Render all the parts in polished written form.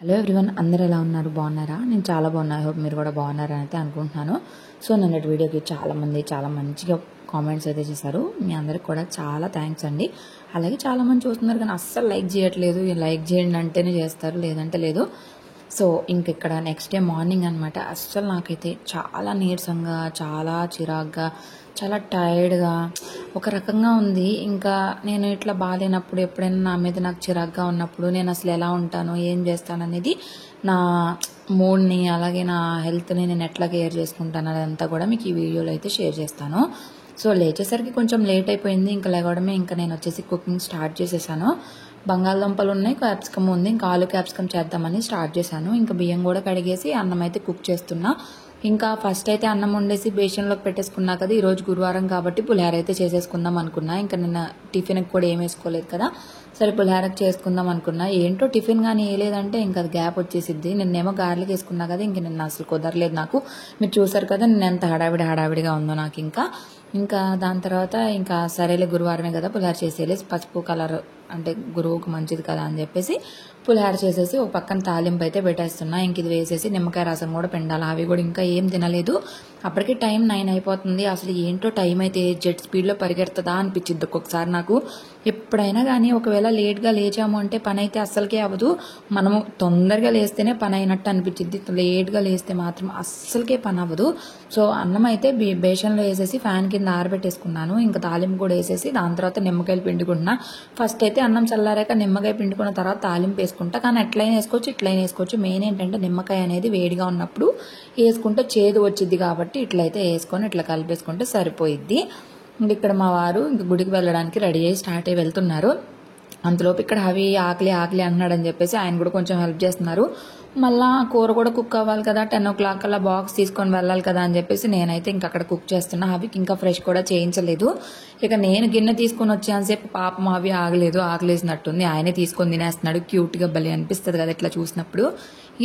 Hello everyone, అందరు ఎలా ఉన్నారు? బాగున్నారా? నేను చాలా బాగున్నాను. హోప్ మీరు కూడా బాగున్నారని అయితే అనుకుంటున్నాను. సో నిన్నటి వీడియోకి చాలామంది చాలా మంచిగా కామెంట్స్ అయితే చేశారు. మీ అందరికి కూడా చాలా థ్యాంక్స్ అండి. అలాగే చాలామంది చూస్తున్నారు కానీ అస్సలు లైక్ చేయట్లేదు. లైక్ చేయండి అంటేనే చేస్తారు, లేదంటే లేదు. సో ఇక్కడ నెక్స్ట్ డే మార్నింగ్ అనమాట. అస్సలు నాకైతే చాలా నీరసంగా, చాలా చిరాగ్గా, చాలా టైర్డ్గా ఒక రకంగా ఉంది. ఇంకా నేను ఇట్లా బాగాలేనప్పుడు, ఎప్పుడైనా నా మీద నాకు చిరాగ్గా ఉన్నప్పుడు నేను అసలు ఎలా ఉంటాను, ఏం చేస్తాను అనేది, నా మూడ్ని అలాగే నా హెల్త్ని నేను ఎట్లా కేర్ చేసుకుంటాను అదంతా కూడా మీకు ఈ వీడియోలో అయితే షేర్ చేస్తాను. సో లేచేసరికి కొంచెం లేట్ అయిపోయింది. ఇంకా లేవడమే ఇంకా నేను వచ్చేసి కుకింగ్ స్టార్ట్ చేసేసాను. బంగాళదుంపలు ఉన్నాయి, క్యాప్సికమ్ ఉంది, ఇంకా ఆలు క్యాప్సికమ్ చేద్దామని స్టార్ట్ చేశాను. ఇంకా బియ్యం కూడా కడిగేసి అన్నం అయితే కుక్ చేస్తున్నా. ఇంకా ఫస్ట్ అయితే అన్నం వండేసి బేషన్లోకి పెట్టేసుకున్నా కదా. ఈరోజు గురువారం కాబట్టి పులిహార అయితే చేసేసుకుందాం అనుకున్నా. ఇంకా నిన్న టిఫిన్కి కూడా ఏం వేసుకోలేదు కదా, సరే పులిహారకు చేసుకుందాం అనుకున్నా. ఏంటో టిఫిన్ కానీ వేయలేదంటే ఇంకా అది గ్యాప్ వచ్చేసిద్ది. నిన్నేమో గార్లిక్ వేసుకున్నా కదా, ఇంక నిన్న అసలు కుదరలేదు నాకు. మీరు చూసారు కదా నిన్న ఎంత హడావిడిగా ఉందో నాకు. ఇంకా దాని తర్వాత ఇంకా సరేలే గురువారమే కదా పులిహార చేసేయాలి, పసుపు కలర్ అంటే గురువుకు మంచిది కదా అని చెప్పేసి పులిహార చేసేసి ఒక పక్కన తాలింపు అయితే పెట్టేస్తున్నా. ఇంక ఇది వేసేసి నిమ్మకాయ రసం కూడా పిండాలి. అవి కూడా ఇంకా ఏం తినలేదు. అప్పటికి టైం 9 అయిపోతుంది. అసలు ఏంటో టైం అయితే జెట్ స్పీడ్లో పరిగెడుతుందా అనిపించింది ఒక్కొక్కసారి నాకు. ఎప్పుడైనా కానీ ఒకవేళ లేట్గా లేచాము అంటే పని అయితే అస్సలకే అవ్వదు. మనము తొందరగా లేస్తేనే పని అయినట్టు అనిపించింది, లేట్గా లేస్తే మాత్రం అస్సలకే పని అవ్వదు. సో అన్నం అయితే బేషన్లో వేసేసి ఫ్యాన్ కింద ఆరబెట్టేసుకున్నాను. ఇంకా తాలింపు కూడా వేసేసి దాని తర్వాత నిమ్మకాయలు పిండుకుంటున్నా. ఫస్ట్ అయితే అన్నం చల్లారాక నిమ్మకాయ పిండుకున్న తర్వాత తాలింపు వేసుకుంటా. కానీ ఎట్లయినా వేసుకోవచ్చు, ఇట్లయినా వేసుకోవచ్చు. మెయిన్ ఏంటంటే నిమ్మకాయ అనేది వేడిగా ఉన్నప్పుడు వేసుకుంటే చేదు వచ్చింది కాబట్టి ఇట్లయితే వేసుకొని ఇట్లా కలిపేసుకుంటే సరిపోయిద్ది. ఇక్కడ మా వారు ఇంక గుడికి వెళ్ళడానికి రెడీ అయ్యి స్టార్ట్ అయ్యి వెళ్తున్నారు. అంతలోపు ఇక్కడ అవి ఆకలి అన్నాడని చెప్పేసి ఆయన కూడా కొంచెం హెల్ప్ చేస్తున్నారు. మళ్ళా కూర కూడా కుక్ అవ్వాలి కదా, 10 o'clock కల్లా బాక్స్ తీసుకొని వెళ్ళాలి కదా అని చెప్పేసి నేనైతే ఇంక అక్కడ కుక్ చేస్తున్నా. అవికి ఇంకా ఫ్రెష్ కూడా చేయించలేదు. ఇక నేను గిన్నె తీసుకొని వచ్చేంతసేపు పాపం అవి ఆకలేసినట్టుంది. ఆయనే తీసుకొని తినేస్తున్నాడు. క్యూట్గా భలే అనిపిస్తుంది కదా ఇట్లా చూసినప్పుడు.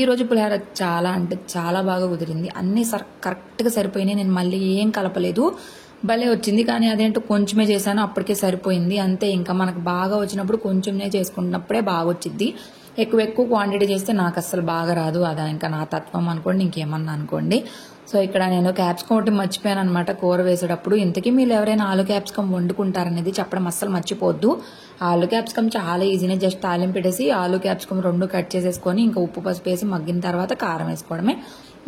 ఈ రోజు పులిహోర చాలా అంటే చాలా బాగా కుదిరింది. అన్నీ కరెక్ట్గా సరిపోయినాయి. నేను మళ్ళీ ఏం కలపలేదు, భలే వచ్చింది. కానీ అదేంటో కొంచెమే చేశాను, అప్పటికే సరిపోయింది అంతే. ఇంకా మనకు బాగా వచ్చినప్పుడు కొంచెమే చేసుకున్నప్పుడే బాగా వచ్చింది. ఎక్కువ క్వాంటిటీ చేస్తే నాకు అస్సలు బాగా రాదు. అదా ఇంకా నా తత్వం అనుకోండి, ఇంకేమన్నా అనుకోండి. సో ఇక్కడ నేను క్యాప్సికమ్ ఒకటి మర్చిపోయాను అనమాట కూర వేసేటప్పుడు. ఇంతకీ మీరు ఎవరైనా ఆలు క్యాప్సికమ్ వండుకుంటారనేది చెప్పడం అస్సలు మర్చిపోద్దు. ఆలు క్యాప్సికమ్ చాలా ఈజీనే. జస్ట్ తాలింపు పెట్టేసి ఆలు క్యాప్సికమ్ 2 కట్ చేసేసుకొని ఇంకా ఉప్పు పసుపు వేసి మగ్గిన తర్వాత కారం వేసుకోవడమే.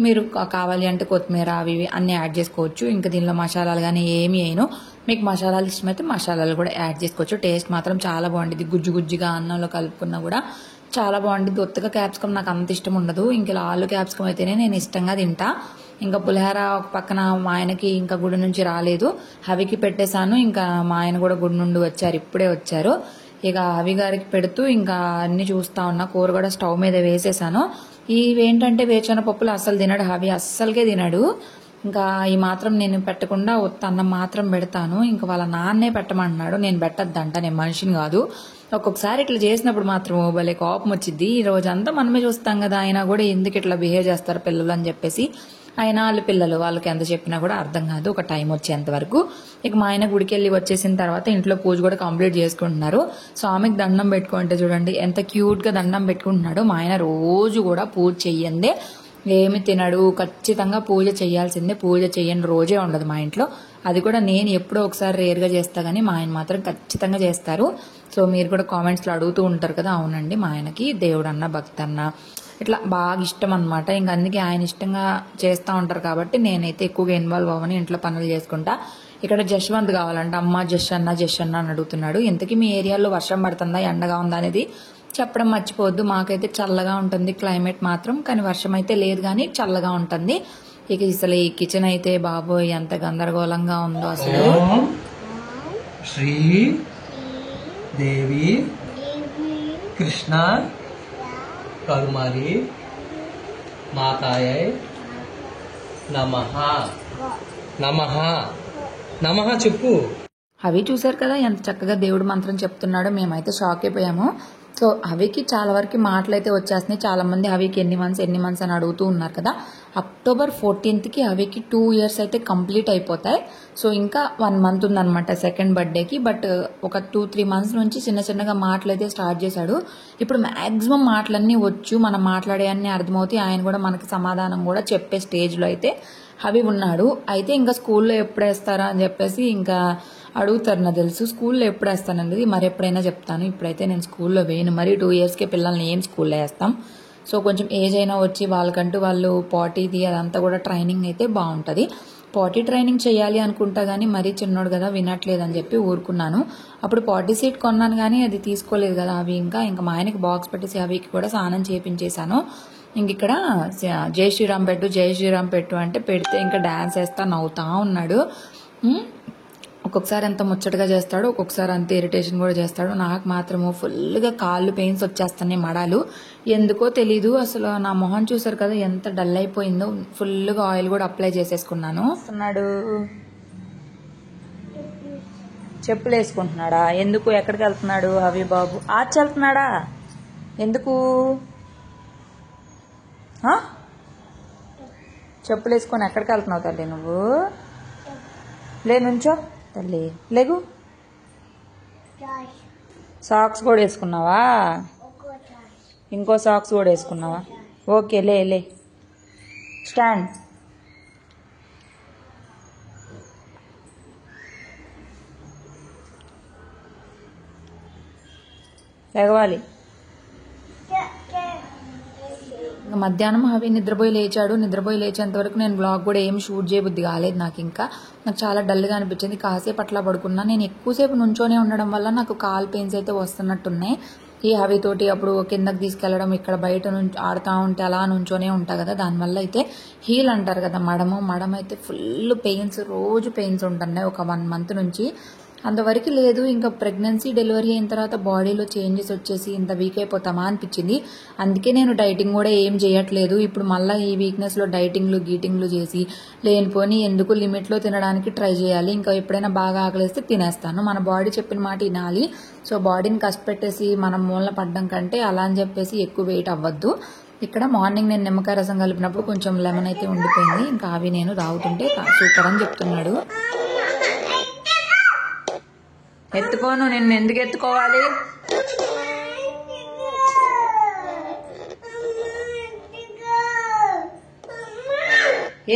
మీరు కావాలి అంటే కొత్తిమీర అవి ఇవి అన్నీ యాడ్ చేసుకోవచ్చు. ఇంకా దీనిలో మసాలాలు కానీ ఏమి వేయను. మీకు మసాలాలు ఇష్టమైతే మసాలాలు కూడా యాడ్ చేసుకోవచ్చు. టేస్ట్ మాత్రం చాలా బాగుంటుంది. గుజ్జుగా అన్నంలో కలుపుకున్నా కూడా చాలా బాగుంటుంది. ఒత్తుగా క్యాప్సికమ్ నాకు అంత ఇష్టం ఉండదు. ఇంకా ఆలు క్యాప్సికమ్ అయితేనే నేను ఇష్టంగా తింటా. ఇంకా పులిహోర ఒక పక్కన మా ఆయనకి ఇంకా గుడి నుంచి రాలేదు, హవికి పెట్టేశాను. ఇంకా మా ఆయన కూడా గుడి నుండి వచ్చారు, ఇప్పుడే వచ్చారు. ఇక హవి గారికి పెడుతూ ఇంకా అన్ని చూస్తా ఉన్నా. కూర కూడా స్టవ్ మీద వేసేసాను. ఇవేంటంటే వేరుశనగ పప్పులు అస్సలు తినడు హవి, అస్సలకే తినడు. ఇంకా ఈ మాత్రం నేను పెట్టకుండా అన్నం మాత్రం పెడతాను. ఇంకా వాళ్ళ నాన్నే పెట్టమంటున్నాడు. నేను పెట్టద్దంట, నేను మనిషిని కాదు. ఒక్కొక్కసారి ఇట్లా చేసినప్పుడు మాత్రం భలే కోపం వచ్చింది. ఈ రోజంతా మనమే చూస్తాం కదా, అయినా కూడా ఎందుకు ఇట్లా బిహేవ్ చేస్తారు పిల్లలు అని చెప్పేసి. అయినా వాళ్ళ పిల్లలు, వాళ్ళకి ఎంత చెప్పినా కూడా అర్థం కాదు ఒక టైం వచ్చేంత వరకు. ఇక మా ఆయన గుడికి వెళ్ళి వచ్చేసిన తర్వాత ఇంట్లో పూజ కూడా కంప్లీట్ చేసుకుంటున్నారు. స్వామికి దండం పెట్టుకుంటే చూడండి ఎంత క్యూట్గా దండం పెట్టుకుంటున్నాడు. మా ఆయన రోజు కూడా పూజ చెయ్యందే ఏమి తినడు, ఖచ్చితంగా పూజ చేయాల్సిందే. పూజ చెయ్యని రోజే ఉండదు మా ఇంట్లో. అది కూడా నేను ఎప్పుడో ఒకసారి రేర్గా చేస్తా కానీ మా ఆయన మాత్రం ఖచ్చితంగా చేస్తారు. సో మీరు కూడా కామెంట్స్లో అడుగుతూ ఉంటారు కదా. అవునండి, మా ఆయనకి దేవుడన్నా భక్తన్న ఇట్లా బాగా ఇష్టం అనమాట. ఇంక అందుకే ఆయన ఇష్టంగా చేస్తూ ఉంటారు కాబట్టి నేనైతే ఎక్కువగా ఇన్వాల్వ్ అవ్వని, ఇంట్లో పనులు చేసుకుంటా. ఇక్కడ జశ్వంత్ కావాలంట. అమ్మ జష్ అన్న అని అడుగుతున్నాడు. ఇంతకీ మీ ఏరియాలో వర్షం పడుతుందా, ఎండగా ఉందా అనేది చెప్పడం మర్చిపోవద్దు. మాకైతే చల్లగా ఉంటుంది క్లైమేట్ మాత్రం, కానీ వర్షం అయితే లేదు కానీ చల్లగా ఉంటుంది. ఇక అసలు ఈ కిచెన్ అయితే బాబోయ్ ఎంత గందరగోళంగా ఉందో అసలు. శ్రీ దేవి కృష్ణ కరుమారి మాతాయ నమః నమః నమః చెప్పు. అవి చూసారు కదా ఎంత చక్కగా దేవుడు మంత్రం చెప్తున్నాడో. మేమైతే షాక్ అయిపోయాము. సో హవికి చాలా వరకు మాటలు అయితే వచ్చేస్తున్నాయి. చాలామంది హవికి ఎన్ని మంత్స్ అని అడుగుతూ ఉన్నారు కదా. అక్టోబర్ 14కి హవికి 2 years అయితే కంప్లీట్ అయిపోతాయి. సో ఇంకా 1 month ఉందన్నమాట సెకండ్ బర్త్డేకి. బట్ ఒక 2-3 months నుంచి చిన్నగా మాటలు అయితే స్టార్ట్ చేశాడు. ఇప్పుడు మ్యాక్సిమం మాటలన్నీ వచ్చు, మనం మాట్లాడే అన్నీ అర్థమవుతాయి. ఆయన కూడా మనకి సమాధానం కూడా చెప్పే స్టేజ్లో అయితే హవి ఉన్నాడు. అయితే ఇంకా స్కూల్లో ఎప్పుడు వేస్తారా అని చెప్పేసి ఇంకా అడుగుతారు. నాకు తెలుసు స్కూల్లో ఎప్పుడు వేస్తాననేది మరి ఎప్పుడైనా చెప్తాను. ఇప్పుడైతే నేను స్కూల్లో వేయను. మరి 2 yearsకే పిల్లల్ని ఏం స్కూల్లో వేస్తాం. సో కొంచెం ఏజ్ అయినా వచ్చి వాళ్ళకంటూ వాళ్ళు పాటీది అదంతా కూడా ట్రైనింగ్ అయితే బాగుంటుంది. పాటీ ట్రైనింగ్ చేయాలి అనుకుంటా కానీ మరీ చిన్నోడు కదా వినట్లేదని చెప్పి ఊరుకున్నాను. అప్పుడు పాటీ సీట్ కొన్నాను కానీ అది తీసుకోలేదు కదా అవి. ఇంకా మా ఆయనకి బాక్స్ పెట్టేసి అవికి కూడా స్నానం చేయించేశాను. ఇంక ఇక్కడ జై శ్రీరామ్ పెట్టు అంటే పెడితే ఇంకా డ్యాన్స్ వేస్తా నవ్వుతా ఉన్నాడు. ఒక్కొక్కసారి అంత ముచ్చటగా చేస్తాడు, ఒక్కొక్కసారి అంత ఇరిటేషన్ కూడా చేస్తాడు. నాకు మాత్రము ఫుల్గా కాళ్ళు పెయిన్స్ వచ్చేస్తున్నాయి, మడాలు ఎందుకో తెలీదు. అసలు నా మొహం చూసారు కదా ఎంత డల్ అయిపోయిందో. ఫుల్గా ఆయిల్ కూడా అప్లై చేసేసుకున్నాను. అన్నాడు చెప్పులు వేసుకుంటున్నాడా? ఎందుకు? ఎక్కడికి వెళ్తున్నాడు హవి బాబు? ఆచి వెళ్తున్నాడా? ఎందుకు? చెప్పులు వేసుకొని ఎక్కడికి వెళ్తున్నావు తల్లి నువ్వు? నుంచో తల్లి, లేగు. సాక్స్ కూడా వేసుకున్నావా? ఇంకో సాక్స్ కూడా వేసుకున్నావా? ఓకే లే స్టాండ్. ఎగవాలి. మధ్యాహ్నం హవి నిద్రపోయి లేచేంత వరకు నేను బ్లాగ్ కూడా ఏం షూట్ చేయబుద్ధి కాలేదు. నాకు చాలా డల్గా అనిపించింది. కాసేపు అట్లా పడుకున్నా. నేను ఎక్కువసేపు నుంచోనే ఉండడం వల్ల నాకు కాల్ పెయిన్స్ అయితే వస్తున్నట్టున్నాయి. ఈ హవితోటి అప్పుడు కిందకి తీసుకెళ్లడం, ఇక్కడ బయట నుంచి ఆడుతూ ఉంటే అలా నుంచోనే ఉంటా కదా, దానివల్ల అయితే హీల్ అంటారు కదా మడం అయితే ఫుల్ పెయిన్స్, రోజు పెయిన్స్ ఉంటున్నాయి ఒక 1 month నుంచి. అంతవరకు లేదు. ఇంకా ప్రెగ్నెన్సీ డెలివరీ అయిన తర్వాత బాడీలో చేంజెస్ వచ్చేసి ఇంత వీక్ అయిపోతామా అనిపించింది. అందుకే నేను డైటింగ్ కూడా ఏం చేయట్లేదు. ఇప్పుడు మళ్ళీ ఈ వీక్నెస్లో గీటింగ్లు చేసి లేనిపోని ఎందుకు లిమిట్లో తినడానికి ట్రై చేయాలి. ఇంకా ఎప్పుడైనా బాగా ఆకలిస్తే తినేస్తాను. మన బాడీ చెప్పిన మాట వినాలి. సో బాడీని కష్టపెట్టేసి మనం మూలన పడ్డం కంటే అలా అని చెప్పేసి ఎక్కువ వెయిట్ అవ్వద్దు. ఇక్కడ మార్నింగ్ నేను నిమ్మకాయ రసం కలిపినప్పుడు కొంచెం లెమన్ అయితే ఉండిపోయింది. ఇంకా అవి నేను తాగుతుంటే సూపర్ అని చెప్తున్నాడు. ఎత్తుకోను, నిన్ను ఎందుకు ఎత్తుకోవాలి?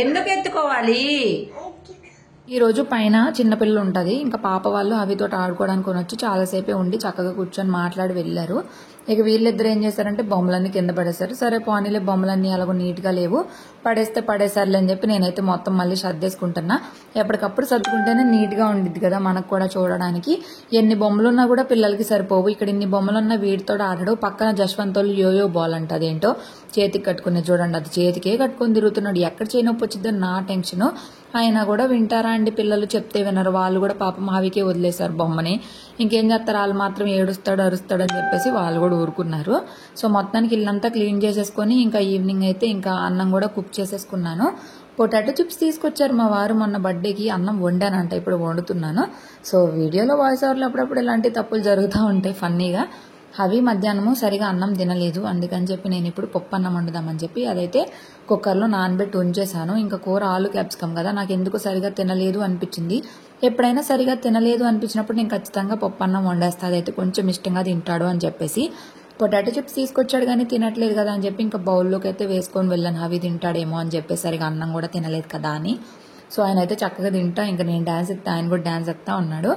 ఎందుకు ఎత్తుకోవాలి? ఈరోజు పైన చిన్నపిల్ల ఉంటుంది. ఇంకా పాప వాళ్ళు అవితో ఆడుకోవడానికి వచ్చి చాలాసేపే ఉండి చక్కగా కూర్చొని మాట్లాడి వెళ్ళారు. ఇక వీళ్ళిద్దరు ఏం చేశారంటే బొమ్మలన్నీ కింద పడేశారు. సరే పోనీలే, బొమ్మలన్నీ అలాగో నీట్గా లేవు, పడేసారులే అని చెప్పి నేనైతే మొత్తం మళ్ళీ సర్దేసుకుంటున్నా. ఎప్పటికప్పుడు సర్దుకుంటేనే నీట్గా ఉండిద్ది కదా మనకు కూడా చూడడానికి. ఎన్ని బొమ్మలున్నా కూడా పిల్లలకి సరిపోవు. ఇక్కడ ఇన్ని బొమ్మలున్నా వీటితో ఆడడు. పక్కన జశ్వంతోళ్ళు యోయో బాల్ అంట, అదేంటో చేతికి కట్టుకుని చూడండి, అది చేతికే కట్టుకొని తిరుగుతున్నాడు. ఎక్కడ చేయనొప్పి వచ్చిద్దో నా టెన్షను. అయినా కూడా వింటారా అండి పిల్లలు? చెప్తే వినరు. వాళ్ళు కూడా పాపం హవికే వదిలేశారు బొమ్మని. ఇంకేం చేస్తారు, వాళ్ళు మాత్రం ఏడుస్తాడు అరుస్తాడు అని చెప్పేసి వాళ్ళు కూడా ఊరుకున్నారు. సో మొత్తానికి ఇల్లంతా క్లీన్ చేసేసుకొని ఇంకా ఈవినింగ్ అయితే ఇంకా అన్నం కూడా కుక్ చేసేసుకున్నాను. పొటాటో చిప్స్ తీసుకొచ్చారు మా వారు మొన్న బర్త్డేకి. అన్నం వండానంట, ఇప్పుడు వండుతున్నాను. సో వీడియోలో వాయిస్ ఓవర్లో అప్పుడప్పుడు ఇలాంటి తప్పులు జరుగుతూ ఉంటాయి ఫన్నీగా. హవి మధ్యాహ్నము సరిగా అన్నం తినలేదు. అందుకని చెప్పి నేను ఇప్పుడు పప్పు అన్నం వండుదామని చెప్పి అదైతే కుక్కర్లో నానబెట్టి ఉంచేసాను. ఇంకా కూర ఆలు క్యాప్సికమ్ కదా, నాకు ఎందుకు సరిగా తినలేదు అనిపించింది. ఎప్పుడైనా సరిగా తినలేదు అనిపించినప్పుడు నేను ఖచ్చితంగా పప్పు అన్నం వండేస్తా, అదైతే కొంచెం ఇష్టంగా తింటాడు అని చెప్పేసి. పొటాటో చిప్స్ తీసుకొచ్చాడు కానీ తినట్లేదు కదా అని చెప్పి ఇంకా బౌల్లోకి అయితే వేసుకొని వెళ్ళాను. హవి తింటాడేమో అని చెప్పి, సరిగా అన్నం కూడా తినలేదు కదా అని. సో ఆయన అయితే చక్కగా తింటా, ఇంకా నేను డ్యాన్స్ ఎత్తా, ఆయన కూడా డ్యాన్స్ ఎత్తా ఉన్నాడు.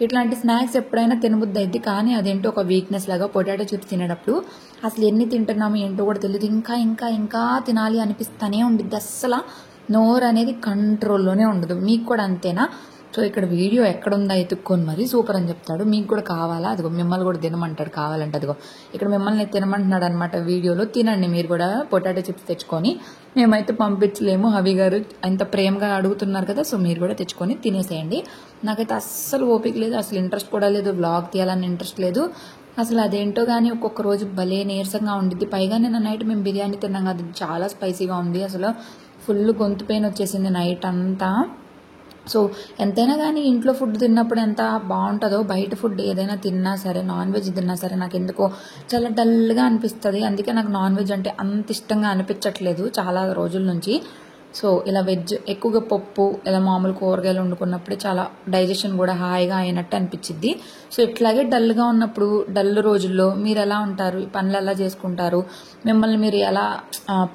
ఇట్లాంటి స్నాక్స్ ఎప్పుడైనా తినబుద్ధి అయింది, కానీ అదేంటో ఒక వీక్నెస్ లాగా పొటాటో చిప్స్ తినేటప్పుడు అసలు ఎన్ని తింటున్నామో ఏంటో కూడా తెలియదు. ఇంకా ఇంకా ఇంకా తినాలి అనిపిస్తానే ఉండిద్ది. అస్సలు నోరు అనేది కంట్రోల్లోనే ఉండదు. మీకు కూడా అంతేనా? సో ఇక్కడ వీడియో ఎక్కడుందా ఎత్తుక్కొని మరి సూపర్ అని చెప్తాడు. మీకు కూడా కావాలా? అదిగో మిమ్మల్ని కూడా తినమంటాడు కావాలంటే. అదిగో ఇక్కడ మిమ్మల్ని తినమంటున్నాడు అనమాట వీడియోలో. తినండి మీరు కూడా పొటాటో చిప్స్ తెచ్చుకొని. మేమైతే పంపించలేము, హవి గారు అంత ప్రేమగా అడుగుతున్నారు కదా, సో మీరు కూడా తెచ్చుకొని తినేసేయండి. నాకైతే అస్సలు ఓపిక లేదు, అసలు ఇంట్రెస్ట్ కూడా లేదు, వ్లాగ్ తీయాలని ఇంట్రెస్ట్ లేదు అసలు. అదేంటో కానీ ఒక్కొక్క రోజు భలే నీరసంగా ఉండిద్ది. పైగా నిన్న నైట్ మేము బిర్యానీ తిన్నాం కదా, చాలా స్పైసీగా ఉంది. అసలు ఫుల్ గొంతు పెయిన్ వచ్చేసింది నైట్ అంతా. సో ఎంతైనా కానీ ఇంట్లో ఫుడ్ తిన్నప్పుడు ఎంత బాగుంటుందో బయట ఫుడ్ ఏదైనా తిన్నా సరే, నాన్ వెజ్ తిన్నా సరే నాకు ఎందుకో చాలా డల్గా అనిపిస్తుంది. అందుకే నాకు నాన్ వెజ్ అంటే అంత ఇష్టంగా అనిపించట్లేదు చాలా రోజుల నుంచి. సో ఇలా వెజ్ ఎక్కువగా పప్పు ఇలా మామూలు కూరగాయలు వండుకున్నప్పుడే చాలా డైజెషన్ కూడా హాయిగా అయినట్టు అనిపించింది. సో ఇట్లాగే డల్గా ఉన్నప్పుడు డల్ రోజుల్లో మీరు ఎలా ఉంటారు, పనులు ఎలా చేసుకుంటారు, మిమ్మల్ని మీరు ఎలా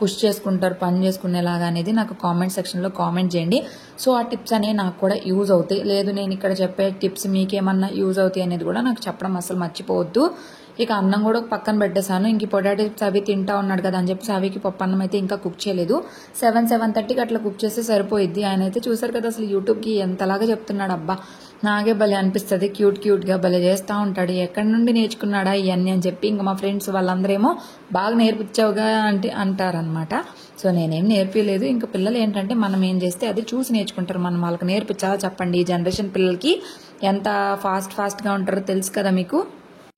పుష్ చేసుకుంటారు పని చేసుకునేలాగా అనేది నాకు కామెంట్ సెక్షన్లో కామెంట్ చేయండి. సో ఆ టిప్స్ అనేవి నాకు కూడా యూజ్ అవుతాయి. లేదు నేను ఇక్కడ చెప్పే టిప్స్ మీకేమన్నా యూజ్ అవుతాయి అనేది కూడా నాకు చెప్పడం అసలు మర్చిపోవద్దు. ఇక అన్నం కూడా పక్కన పెట్టేశాను. ఇంక పొటాటోస్ అవి తింటా ఉన్నాడు కదా అని చెప్పి అవికి పప్పు అన్నం అయితే ఇంకా కుక్ చేయలేదు. 7:30కి అట్లా కుక్ చేస్తే సరిపోయిద్ది. ఆయన అయితే చూసారు కదా అసలు యూట్యూబ్కి ఎంతలాగా చెప్తున్నాడు. అబ్బా నాకే భలే అనిపిస్తుంది, క్యూట్గా భలే చేస్తూ ఉంటాడు. ఎక్కడి నుండి నేర్చుకున్నాడా ఇవన్నీ అని చెప్పి ఇంకా మా ఫ్రెండ్స్ వాళ్ళందరేమో బాగా నేర్పించావుగా అంటే అంటారనమాట. సో నేనేం నేర్పించలేదు. ఇంకా పిల్లలు ఏంటంటే మనం ఏం చేస్తే అది చూసి నేర్చుకుంటారు. మనం వాళ్ళకి నేర్పించాలా చెప్పండి. ఈ జనరేషన్ పిల్లలకి ఎంత ఫాస్ట్గా ఉంటారో తెలుసు కదా మీకు.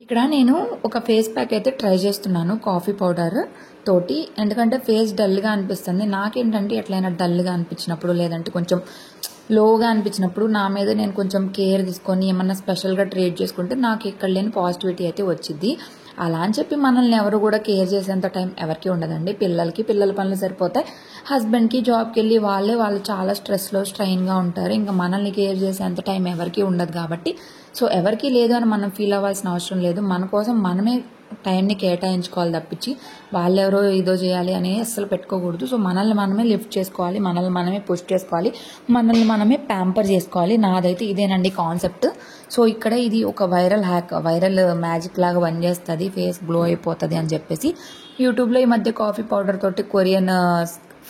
ఇక్కడ నేను ఒక ఫేస్ ప్యాక్ అయితే ట్రై చేస్తున్నాను కాఫీ పౌడర్ తోటి. ఎందుకంటే ఫేస్ డల్గా అనిపిస్తుంది. నాకేంటంటే ఎట్లయినా డల్గా అనిపించినప్పుడు లేదంటే కొంచెం లోగా అనిపించినప్పుడు నా మీద నేను కొంచెం కేర్ తీసుకొని ఏమన్నా స్పెషల్గా ట్రీట్ చేసుకుంటే నాకు ఇక్కడ లేని పాజిటివిటీ అయితే వచ్చింది. అలా అని చెప్పి మనల్ని ఎవరు కూడా కేర్ చేసేంత టైం ఎవరికి ఉండదండి. పిల్లల పనులు సరిపోతాయి. హస్బెండ్కి జాబ్కి వెళ్ళి వాళ్ళు చాలా స్ట్రెస్లో స్ట్రెయిన్గా ఉంటారు. ఇంకా మనల్ని కేర్ చేసేంత టైం ఎవరికి ఉండదు కాబట్టి సో ఎవరికి లేదు అని మనం ఫీల్ అవ్వాల్సిన అవసరం లేదు. మన కోసం మనమే టైంని కేటాయించుకోవాలి తప్పించి వాళ్ళెవరో ఏదో చేయాలి అని అస్సలు పెట్టుకోకూడదు. సో మనల్ని మనమే లిఫ్ట్ చేసుకోవాలి, మనల్ని మనమే పుష్ చేసుకోవాలి, మనల్ని మనమే ప్యాంపర్ చేసుకోవాలి. నాదైతే ఇదేనండి కాన్సెప్ట్. సో ఇక్కడ ఇది ఒక వైరల్ మ్యాజిక్ లాగా పనిచేస్తుంది, ఫేస్ గ్లో అయిపోతుంది అని చెప్పేసి యూట్యూబ్లో ఈ మధ్య కాఫీ పౌడర్ తోటి కొరియన్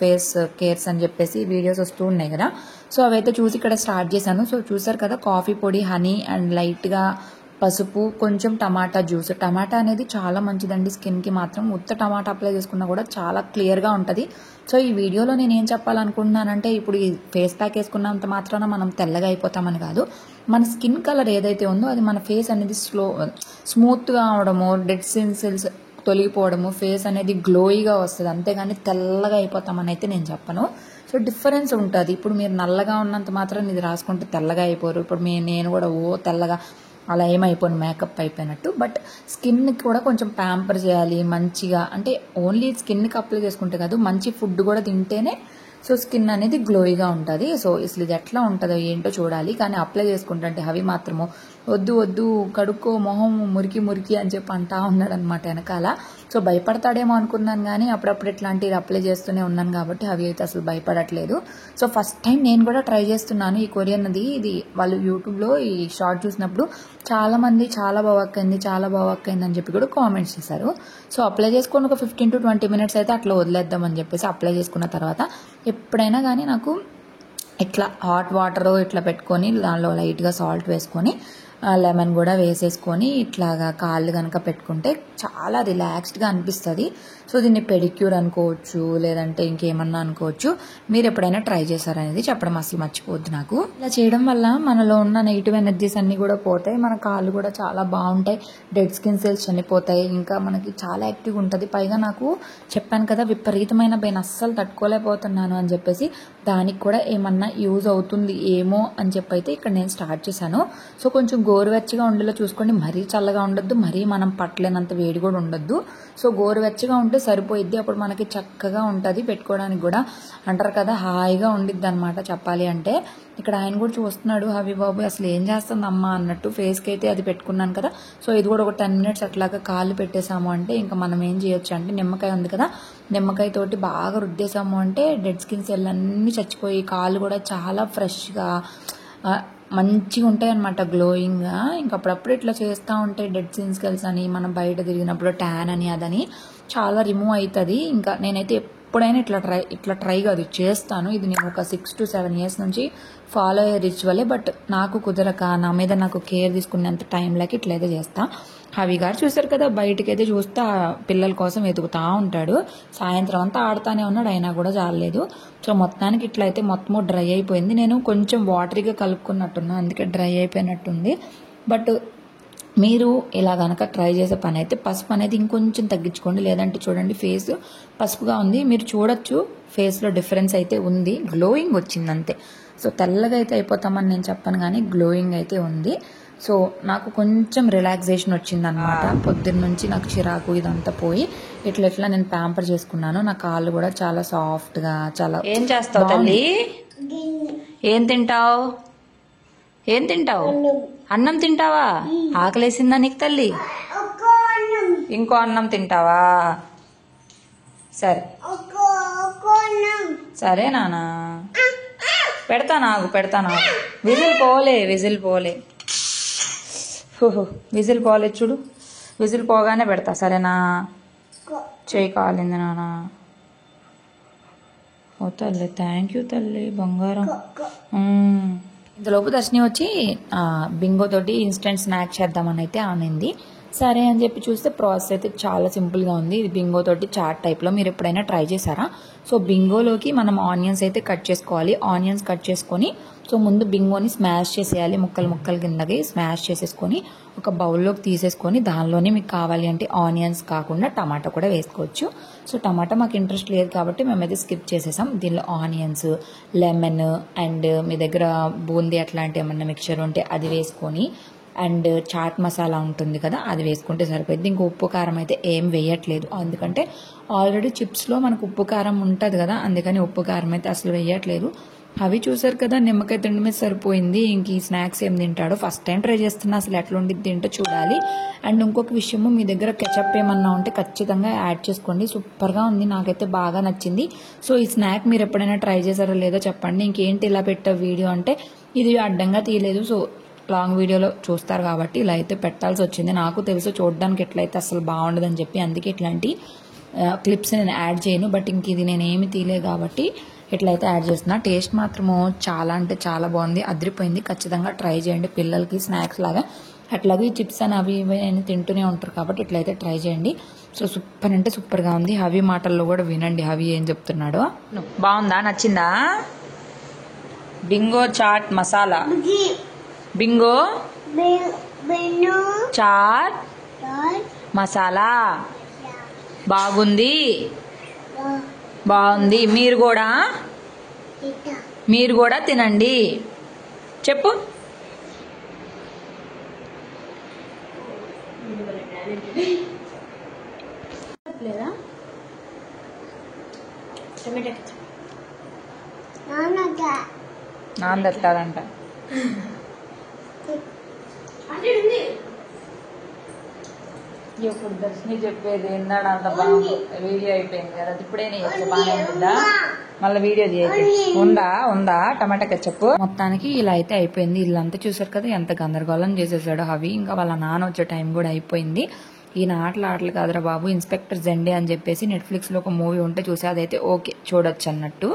ఫేస్ కేర్స్ అని చెప్పేసి వీడియోస్ వస్తూ ఉన్నాయి కదా. సో అవైతే చూసి ఇక్కడ స్టార్ట్ చేశాను. సో చూసారు కదా కాఫీ పొడి, హనీ అండ్ లైట్గా పసుపు, కొంచెం టమాటా జ్యూస్. టమాటా అనేది చాలా మంచిదండి స్కిన్కి మాత్రం. ఉత్త టమాటా అప్లై చేసుకున్నా కూడా చాలా క్లియర్గా ఉంటుంది. సో ఈ వీడియోలో నేను ఏం చెప్పాలనుకుంటున్నానంటే ఇప్పుడు ఈ ఫేస్ ప్యాక్ వేసుకున్నంత మాత్రాన మనం తెల్లగా అయిపోతామని కాదు. మన స్కిన్ కలర్ ఏదైతే ఉందో అది మన ఫేస్ అనేది స్మూత్గా అవడము, డెడ్ సెల్స్ తొలగిపోవడము, ఫేస్ అనేది గ్లోయిగా వస్తుంది. అంతేగాని తెల్లగా అయిపోతామని అయితే నేను చెప్పను. సో డిఫరెన్స్ ఉంటుంది. ఇప్పుడు మీరు నల్లగా ఉన్నంత మాత్రం ఇది రాసుకుంటే తెల్లగా అయిపోరు. ఇప్పుడు నేను కూడా తెల్లగా అలా ఏమైపోను మేకప్ అయిపోయినట్టు. బట్ స్కిన్కి కూడా కొంచెం ప్యాంపర్ చేయాలి మంచిగా. అంటే ఓన్లీ స్కిన్కి అప్లై చేసుకుంటే కాదు, మంచి ఫుడ్ కూడా తింటేనే సో స్కిన్ అనేది గ్లోయిగా ఉంటుంది. సో అసలు ఇది ఎట్లా ఉంటుందో ఏంటో చూడాలి. కానీ అప్లై చేసుకుంటుంటే అవి మాత్రము వద్దు కడుక్కో మొహం మురికి అని చెప్పి అంటా ఉన్నాడు అనమాట వెనకాల. సో భయపడతాడేమో అనుకున్నాను కానీ అప్పుడప్పుడు ఇట్లాంటివి అప్లై చేస్తూనే ఉన్నాను కాబట్టి అవి అయితే అసలు భయపడట్లేదు. సో ఫస్ట్ టైం నేను కూడా ట్రై చేస్తున్నాను ఈ కొరియన్ది. ఇది వాళ్ళు యూట్యూబ్లో ఈ షార్ట్ చూసినప్పుడు చాలామంది చాలా బాగా వర్క్ అయింది అని చెప్పి కూడా కామెంట్స్ చేశారు. సో అప్లై చేసుకొని ఒక 15 to 20 minutes అయితే అట్లా వదిలేద్దామని చెప్పేసి అప్లై చేసుకున్న తర్వాత ఎప్పుడైనా కానీ నాకు ఇట్లా హాట్ వాటర్ ఇట్లా పెట్టుకొని దానిలో లైట్గా సాల్ట్ వేసుకొని లెమన్ కూడా వేసేసుకొని ఇట్లాగా కాళ్ళు కనుక పెట్టుకుంటే చాలా రిలాక్స్డ్గా అనిపిస్తుంది. సో దీన్ని పెడిక్యూర్ అనుకోవచ్చు, లేదంటే ఇంకేమన్నా అనుకోవచ్చు. మీరు ఎప్పుడైనా ట్రై చేశారనేది చెప్పడం అసలు మర్చిపోవద్దు నాకు. ఇలా చేయడం వల్ల మనలో ఉన్న నెగిటివ్ ఎనర్జీస్ అన్నీ కూడా పోతాయి. మన కాళ్ళు కూడా చాలా బాగుంటాయి, డెడ్ స్కిన్ సెల్స్ చనిపోతాయి, ఇంకా మనకి చాలా యాక్టివ్గా ఉంటుంది. పైగా నాకు చెప్పాను కదా విపరీతమైన పెయిన్ అస్సలు తట్టుకోలేకపోతున్నాను అని చెప్పేసి దానికి కూడా ఏమన్నా యూజ్ అవుతుంది ఏమో అని చెప్పి అయితే ఇక్కడ నేను స్టార్ట్ చేశాను. సో కొంచెం గోరువెచ్చగా ఉండేలా చూసుకోండి. మరీ చల్లగా ఉండొద్దు, మరీ మనం పట్టలేనంత వేడి కూడా ఉండొద్దు. సో గోరువెచ్చగా ఉంటే సరిపోయిద్ది. అప్పుడు మనకి చక్కగా ఉంటుంది పెట్టుకోవడానికి కూడా. అంటారు కదా హాయిగా ఉండిద్ది అనమాట చెప్పాలి అంటే. ఇక్కడ ఆయన కూడా చూస్తున్నాడు, హవి బాబు అసలు ఏం చేస్తుంది అమ్మ అన్నట్టు. ఫేస్కి అయితే అది పెట్టుకున్నాను కదా. సో ఇది కూడా ఒక 10 minutes అట్లాగా కాళ్ళు పెట్టేసాము అంటే ఇంకా మనం ఏం చేయొచ్చు అంటే నిమ్మకాయ ఉంది కదా, నిమ్మకాయ తోటి బాగా రుద్దేసాము అంటే డెడ్ స్కిన్ సెల్ అన్నీ చచ్చిపోయి కాళ్ళు కూడా చాలా ఫ్రెష్గా మంచిగా ఉంటాయి అనమాట, గ్లోయింగ్గా. ఇంక అప్పుడప్పుడు ఇట్లా చేస్తూ ఉంటే డెడ్ స్కిన్ సెల్స్ అని మనం బయట తిరిగినప్పుడు ట్యాన్ అని అదని చాలా రిమూవ్ అవుతుంది. ఇంకా నేనైతే ఎప్పుడైనా ఇట్లా ట్రై కాదు చేస్తాను. ఇది నేను ఒక 6 to 7 years నుంచి ఫాలో అయ్యే రిచువలే. బట్ నాకు కుదరక నా మీద నాకు కేర్ తీసుకునేంత టైం లేక ఇట్లయితే చేస్తా. హవి గారు చూసారు కదా బయటకి అయితే చూస్తా పిల్లల కోసం ఎదుగుతూ ఉంటాడు. సాయంత్రం అంతా ఆడుతూనే ఉన్నాడు, అయినా కూడా చాలలేదు. సో మొత్తానికి ఇట్లయితే మొత్తము డ్రై అయిపోయింది. నేను కొంచెం వాటరీగా కలుపుకున్నట్టున్నా, అందుకే డ్రై అయిపోయినట్టుంది. బట్ మీరు ఇలా కనుక ట్రై చేసే పని అయితే పసుపు అనేది ఇంకొంచెం తగ్గించుకోండి. లేదంటే చూడండి ఫేస్ పసుపుగా ఉంది, మీరు చూడొచ్చు ఫేస్లో డిఫరెన్స్ అయితే ఉంది, గ్లోయింగ్ వచ్చింది అంతే. సో తెల్లగా అయితే అయిపోతామని నేను చెప్పను, కానీ గ్లోయింగ్ అయితే ఉంది. సో నాకు కొంచెం రిలాక్సేషన్ వచ్చిందనమాట. పొద్దున్న నుంచి నాకు చిరాకు ఇదంతా పోయి ఇట్లా నేను ప్యాంపర్ చేసుకున్నాను. నా కాళ్ళు కూడా చాలా సాఫ్ట్గా చాలా. ఏం చేస్తావు తల్లి? ఏం తింటావు? ఏం తింటావు? అన్నం తింటావా? ఆకలేసిందా నీకు తల్లి? ఇంకో అన్నం తింటావా? సరే సరే నానా, పెడతానాగు. విజిల్ పోలే చూడు. విజిల్ పోగానే పెడతా, సరేనా? చేయి కాలింది నానా. ఓ తల్లి, థ్యాంక్ యూ తల్లి, బంగారం. ఇంతలోపు దర్శని వచ్చి బింగో తోటి ఇన్స్టెంట్ స్నాక్ చేద్దామని అయితే అనింది. సరే అని చెప్పి చూస్తే ప్రాసెస్ అయితే చాలా సింపుల్గా ఉంది. ఇది బింగో తోటి చాట్ టైప్లో. మీరు ఎప్పుడైనా ట్రై చేశారా? సో బింగోలోకి మనం ఆనియన్స్ అయితే కట్ చేసుకోవాలి. ఆనియన్స్ కట్ చేసుకొని సో ముందు బింగోని స్మాష్ చేసేయాలి. ముక్కలు కిందకి స్మాష్ చేసేసుకొని ఒక బౌల్లోకి తీసేసుకొని దానిలోనే మీకు కావాలి అంటే ఆనియన్స్ కాకుండా టమాటా కూడా వేసుకోవచ్చు. సో టమాటా మాకు ఇంట్రెస్ట్ లేదు కాబట్టి మేమైతే స్కిప్ చేసేసాం. దీనిలో ఆనియన్స్, లెమన్ అండ్ మీ దగ్గర బూందీ అట్లాంటి ఏమన్నా మిక్చర్ ఉంటే అది వేసుకొని అండ్ చాట్ మసాలా ఉంటుంది కదా, అది వేసుకుంటే సరిపోయింది. ఇంక ఉప్పు కారం అయితే ఏం వేయట్లేదు, ఎందుకంటే ఆల్రెడీ చిప్స్లో మనకు ఉప్పు కారం ఉంటుంది కదా, అందుకని ఉప్పు కారం అయితే అసలు వేయట్లేదు. అవి చూసారు కదా, నిమ్మకాయ తిండి మీద సరిపోయింది. ఇంక ఈ స్నాక్స్ ఏం తింటాడో ఫస్ట్ టైం ట్రై చేస్తున్నా, అసలు ఎట్లా ఉండిద్ది తింటో చూడాలి. అండ్ ఇంకొక విషయము, మీ దగ్గర కెచప్ ఏమన్నా ఉంటే ఖచ్చితంగా యాడ్ చేసుకోండి. సూపర్గా ఉంది, నాకైతే బాగా నచ్చింది. సో ఈ స్నాక్ మీరు ఎప్పుడైనా ట్రై చేశారో లేదో చెప్పండి. ఇంకేంటి ఇలా పెట్టే వీడియో అంటే ఇది అడ్డంగా తీయలేదు, సో లాంగ్ వీడియోలో చూస్తారు కాబట్టి ఇలా అయితే పెట్టాల్సి వచ్చింది. నాకు తెలుసు చూడడానికి ఎట్లయితే అసలు బాగుండదని చెప్పి, అందుకే ఇట్లాంటి క్లిప్స్ నేను యాడ్ చేయను. బట్ ఇంక ఇది నేను ఏమి తీయలేదు కాబట్టి ఇట్లయితే యాడ్ చేస్తున్నా. టేస్ట్ మాత్రము చాలా అంటే చాలా బాగుంది, అదిరిపోయింది. ఖచ్చితంగా ట్రై చేయండి పిల్లలకి స్నాక్స్ లాగా. అట్లాగే చిప్స్ అని అవి ఇవి అని తింటూనే ఉంటారు కాబట్టి ఇట్లయితే ట్రై చేయండి. సో సూపర్ అంటే సూపర్గా ఉంది. హవి మాటల్లో కూడా వినండి హవి ఏం చెప్తున్నాడో. బాగుందా? నచ్చిందా? బింగో చాట్ మసాలా, బింగో చాట్ మసాలా బాగుంది. మీరు కూడా తినండి. చెప్పు. నాన్న తెస్తాడంట. ఇప్పుడు దర్శని చెప్పేది ఎందాడు అంత బాగుంది. వీడియో అయిపోయింది కదా, ఇప్పుడే బాగానే ఉంటుందా? మళ్ళీ వీడియో ఉందా టమాటా కెచప్. మొత్తానికి ఇలా అయితే అయిపోయింది. ఇల్లంతా చూసారు కదా ఎంత గందరగోళం చేసేసాడు అవి. ఇంకా వాళ్ళ నాన్న వచ్చే టైం కూడా అయిపోయింది. ఈయన ఆటలు కాదురా బాబు, ఇన్స్పెక్టర్ జెండే అని చెప్పేసి నెట్ఫ్లిక్స్లో ఒక మూవీ ఉంటే చూసి అదైతే ఓకే చూడొచ్చు అన్నట్టు.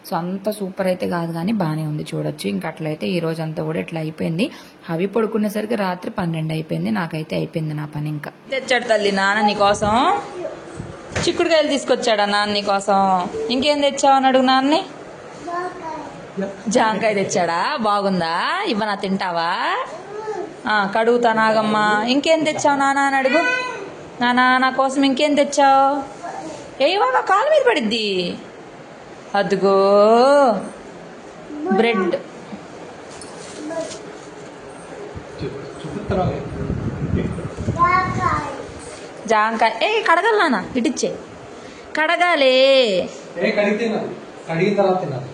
సో అంత సూపర్ అయితే కాదు కానీ బాగానే ఉంది, చూడొచ్చు. ఇంకా అట్లయితే ఈ రోజు అంతా కూడా ఇట్లా అయిపోయింది. అవి పడుకునేసరికి రాత్రి 12 అయిపోయింది. నాకైతే అయిపోయింది నా పని. ఇంకా తెచ్చాడు తల్లి నాన్న నీకోసం, చిక్కుడుకాయలు తీసుకొచ్చాడా నాన్న నీకోసం. ఇంకేం తెచ్చావు అని అడుగు నాన్నే. జాంకాయ తెచ్చాడా? బాగుందా? ఇవ్వనా, తింటావా? కడుగుతా నాగమ్మా. ఇంకేం తెచ్చావు నాన్న అని అడుగు. నానా నా కోసం ఇంకేం తెచ్చావు? ఏవో నా కాలు మీద పడిద్ది. అదిగో బ్రెడ్, జాంకాయ. కడగాలి నాన్న, ఇటిచ్చే కడగాలే. కడిగిన తర్వాత తినాలి.